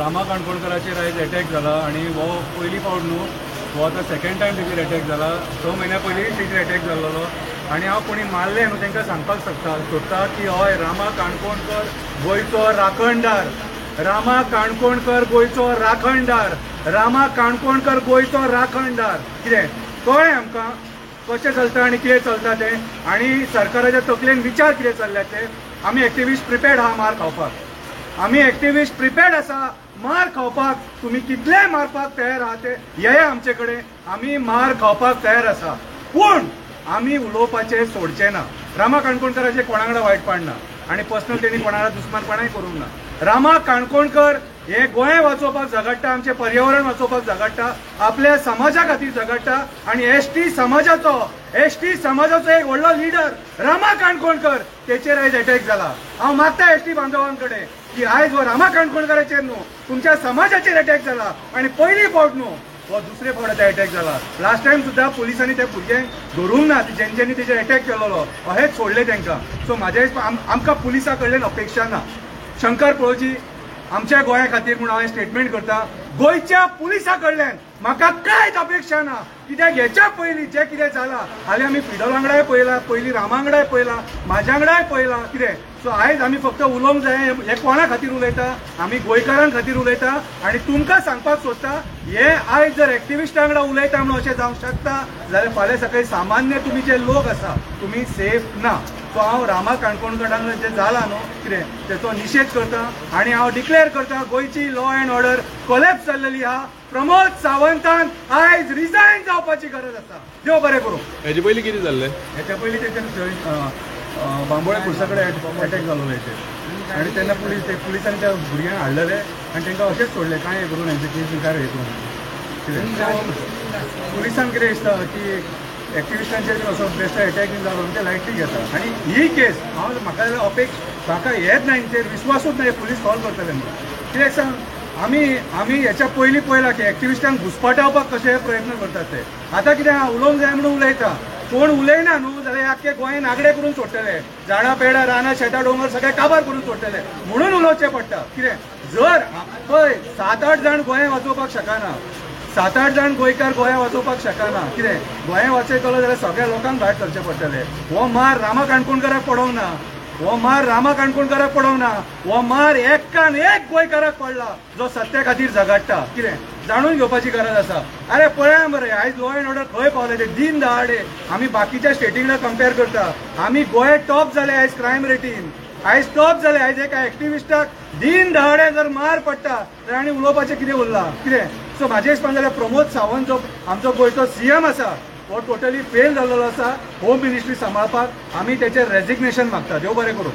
रामा काणकोणकराचेर आयज अटॅक जाला आणि हो पयली फावट न्हू, हो आतां सेकंड टायम तेचेर अटॅक जाला. 6 म्हयन्या पयलीं तेचेर अटॅक जाल्लो आणि हांव कोणी मारले न्हू तांकां सांगपाक सोदता की हय रामा काणकोणकर गोंयचो राखणदार, रामा काणकोणकर गोंयचो राखणदार, रामा काणकोणकर गोंयचो राखणदार. कितें कळ्ळें आमकां कशें चलता आनी कितें चलता तें, आनी सरकाराच्या तकलेन विचार कितें चल्ल्यात ते. आमी एक्टिविस्ट प्रिपेर्ड आहा मार खावपाक, आमी एक्टिविस्ट प्रिपेर्ड आसा मार खावपाक. तुम्ही कितले मारपाक तयार आहा ते येया आमचे कडेन, आमी मार खावपाक तयार आसा. पूण आमी उलोवपाचें सोडचें ना. रामा काणकोणकराचें कोणा वांगडा वायटपण ना आनी पर्सनल तेणी कोणा वांगडा दुस्मानपणाय करूंक ना. रामा काणकोणकर हे गोंय वाचोवपाक झगडटा, आमचें पर्यावरण वाचोवपाक झगडटा, आपल्या समाजा खातीर झगडटा. आनी एसटी समाजाचो एक व्हडलो लिडर रामा काणकोणकर, तेचेर आयज अटॅक जाला. हांव मागता एसटी बांधवां कडेन की आयज हो रामा काणकोणकराचेर न्हू, तुमच्या समाजाचेर अटॅक जाला आनी पयली फावट न्हू हो दुसरे फावट आतां अटॅक जाला. लास्ट टायम सुद्दां पुलिसांनी त्या भुरग्यांक धरून ना, जेंच्यांनी तेचेर अटॅक केलोलो अहेच सोडले तांकां. सो म्हाज्या आमकां पुलिसां कडल्यान अपेक्षा ना. शंकर पळोवची आमच्या गोंया खातीर म्हूण हांव स्टेटमेंट करता, गोंयच्या पुलिसां कडल्यान म्हाका कांयच अपेक्षा ना. कित्याक हेच्या पयलीं जें कितें जालां, हालीं आमी फिडल वांगडाय पळयलां, पयलीं रामा वांगडाय पळयलां, म्हाज्या वांगडाय पळयलां. कितें सो आयज आमी फक्त उलोवंक जाय, हे कोणा खातीर उलयता, आमी गोंयकारां खातीर उलयता. आनी तुमकां सांगपाक सोदता, हे आयज जर एक्टिविस्टां वांगडा उलयता म्हणून अशें जावंक शकता जाल्यार फाल्यां सकाळीं सामान्य तुमी जे लोक आसा तुमी सेफ ना. सो हांव रामा काणकोणकरांक जे जाला न्हू कितें तेचो निशेध करता आनी हांव डिक्लेअर करता गोंयची लॉ अँड ऑर्डर कोलॅप्स जाल्लेली आहा. प्रमोद सावंतान आयज रिजायन जावपाची गरज आसा. देव बरें करूं. हेजे पयलीं कितें जाल्लें? हेच्या पयलीं तेचेर बांबोळे खुर्सा कडेन अटॅक जाल्लो हेचेर आनी तेन्ना पुलिसांनी त्या भुरग्यांक हाडलेले आनी तांकां अशेंच सोडले, कांय हे करून हेंचे केस मुखार हे करून. कितें पुलिसांक कितें दिसता की एक्टिविस्टांचेर असो बेस्ट अटॅक जालो ते लायटली घेता. आनी ही केस हांव म्हाका हेच ना, हेचेर विश्वासूच ना पुलीस सॉल्व करतले म्हणून. कित्याक सांग, आमी हेच्या पयलीं पळयलां की एक्टिविस्टांक घुसपाटावपाक कशे प्रयत्न करतात ते. आतां कितें उलोवंक जाय म्हणून उलयता, कोण उलयना न्हू जाल्यार आख्खे गोंय नागडे करून सोडटले, झाडां पेडां रानां शेतां डोंगर सगळे काबार करून सोडटले म्हणून उलोवचें पडटा. कितें जर पळय 7-8 जाण गोंय वाचोवपाक शकना, 7-8 जाण गोंयकार गोंया वाचोवपाक शकना. कितें गोंय वाचयतलो जाल्यार सगळ्या लोकांक भायर सरचें पडटलें. हो मार रामा काणकोणकराक पडोंक ना, हो मार रामा काणकोणकराक पडोंक ना, हो मार एकान एक गोंयकाराक पडला जो सत्या खातीर झगडटा. कितें जाणून घेवपाची गरज आसा. अरे पळया मरे आयज लॉ अँड ऑर्डर खंय पावले ते दीन दहाडे. आमी बाकीच्या स्टेटी कडेन कंपेर करता, आमी गोंय टॉप जाले आयज क्रायम रेटीन, आयज टॉप जाले. आयज एका एक्टिविस्टाक दीन दहाडे जर मार पडटा तर आनी उलोवपाचें कितें उरलां. कितें सो म्हाजें हिसपान जाल्यार प्रमोद सावंत जो आमचो गोंयचो सीएम आसा हो टोटली फेल जाल्लो आसा होम मिनिस्ट्री सांबाळपाक. आमी तेचेर रेजिग्नेशन मागता. देव बरें करूं.